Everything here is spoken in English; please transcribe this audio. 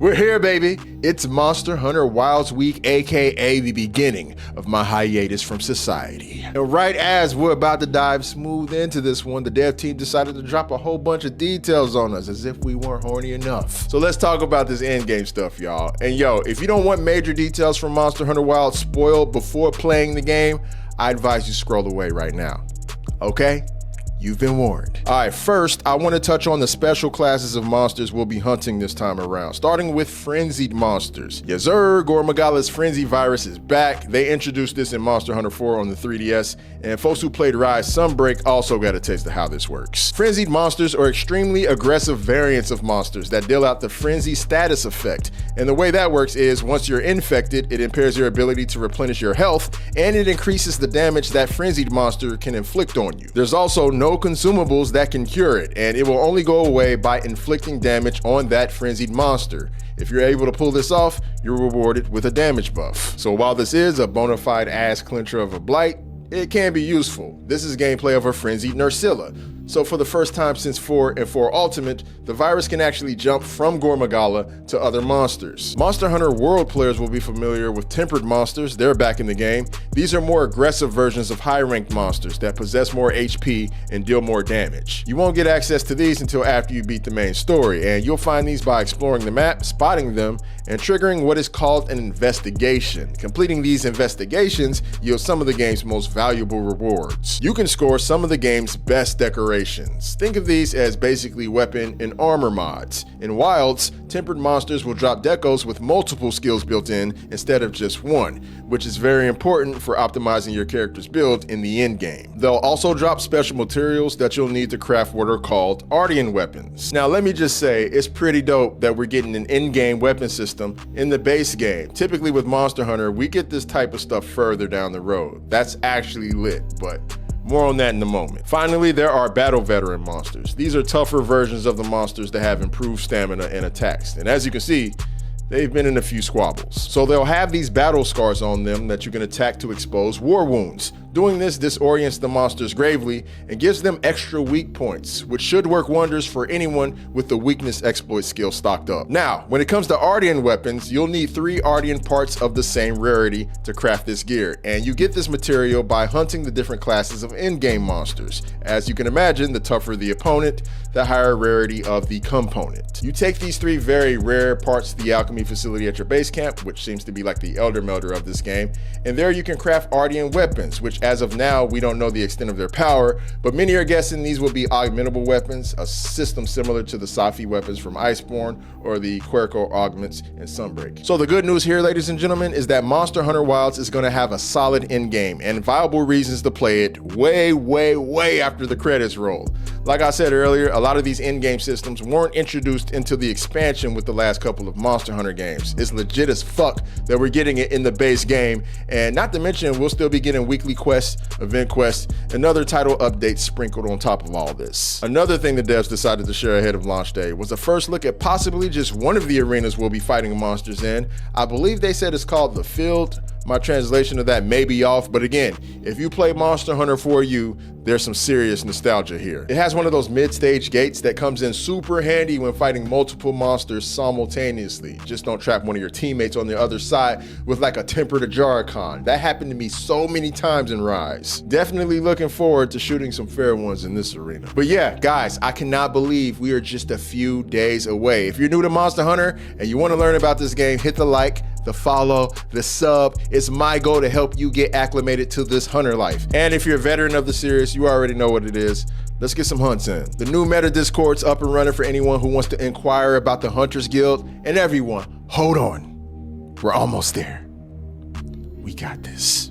We're here, baby. It's Monster Hunter Wilds Week, aka the beginning of my hiatus from society. And right as we're about to dive smooth into this one, the dev team decided to drop a whole bunch of details on us as if we weren't horny enough. So let's talk about this endgame stuff, y'all. And yo, if you don't want major details from Monster Hunter Wilds spoiled before playing the game, I advise you scroll away right now. Okay? You've been warned. All right, first, I want to touch on the special classes of monsters we'll be hunting this time around, starting with frenzied monsters. Yes, sir, Gore Magala's Frenzy virus is back. They introduced this in Monster Hunter 4 on the 3DS, and folks who played Rise Sunbreak also got a taste of how this works. Frenzied monsters are extremely aggressive variants of monsters that deal out the frenzy status effect, and the way that works is once you're infected, it impairs your ability to replenish your health, and it increases the damage that frenzied monster can inflict on you. There's also no consumables that can cure it, and it will only go away by inflicting damage on that frenzied monster. If you're able to pull this off, you're rewarded with a damage buff. So while this is a bona fide ass clincher of a blight, it can be useful. This is gameplay of a frenzied Nursilla. So for the first time since 4 and 4 Ultimate, the virus can actually jump from Gore Magala to other monsters. Monster Hunter World players will be familiar with tempered monsters. They're back in the game. These are more aggressive versions of high-ranked monsters that possess more HP and deal more damage. You won't get access to these until after you beat the main story, and you'll find these by exploring the map, spotting them, and triggering what is called an investigation. Completing these investigations yields some of the game's most valuable rewards. You can score some of the game's best decorations. Think of these as basically weapon and armor mods. In Wilds, tempered monsters will drop decos with multiple skills built in instead of just one, which is very important for optimizing your character's build in the end game. They'll also drop special materials that you'll need to craft what are called Ardian weapons. Now let me just say, it's pretty dope that we're getting an in-game weapon system in the base game. Typically with Monster Hunter, we get this type of stuff further down the road. That's actually lit, but more on that in a moment. Finally, there are battle veteran monsters. These are tougher versions of the monsters that have improved stamina and attacks. And as you can see, they've been in a few squabbles. So they'll have these battle scars on them that you can attack to expose war wounds. Doing this disorients the monsters gravely and gives them extra weak points, which should work wonders for anyone with the weakness exploit skill stocked up. Now, when it comes to Ardian weapons, you'll need 3 Ardian parts of the same rarity to craft this gear, and you get this material by hunting the different classes of endgame monsters. As you can imagine, the tougher the opponent, the higher rarity of the component. You take these 3 very rare parts to the alchemy facility at your base camp, which seems to be like the Elder Melder of this game, and there you can craft Ardian weapons, which as of now, we don't know the extent of their power, but many are guessing these will be augmentable weapons, a system similar to the Safi weapons from Iceborne or the Querco augments in Sunbreak. So the good news here, ladies and gentlemen, is that Monster Hunter Wilds is going to have a solid end game and viable reasons to play it way after the credits roll. Like I said earlier, a lot of these in-game systems weren't introduced into the expansion with the last couple of Monster Hunter games. It's legit as fuck that we're getting it in the base game, and not to mention we'll still be getting weekly quests, event quests, and other title updates sprinkled on top of all this. Another thing the devs decided to share ahead of launch day was a first look at possibly just one of the arenas we'll be fighting monsters in. I believe they said it's called The Field. My translation of that may be off, but again, if you play Monster Hunter 4U, there's some serious nostalgia here. It has one of those mid-stage gates that comes in super handy when fighting multiple monsters simultaneously. Just don't trap one of your teammates on the other side with like a tempered Ajaricon. That happened to me so many times in Rise. Definitely looking forward to shooting some fair ones in this arena. But yeah, guys, I cannot believe we are just a few days away. If you're new to Monster Hunter and you want to learn about this game, hit the like, the follow, the sub. It's my goal to help you get acclimated to this hunter life. And if you're a veteran of the series, you already know what it is. Let's get some hunts in. The new meta Discord's up and running for anyone who wants to inquire about the Hunters Guild. And everyone, hold on. We're almost there. We got this.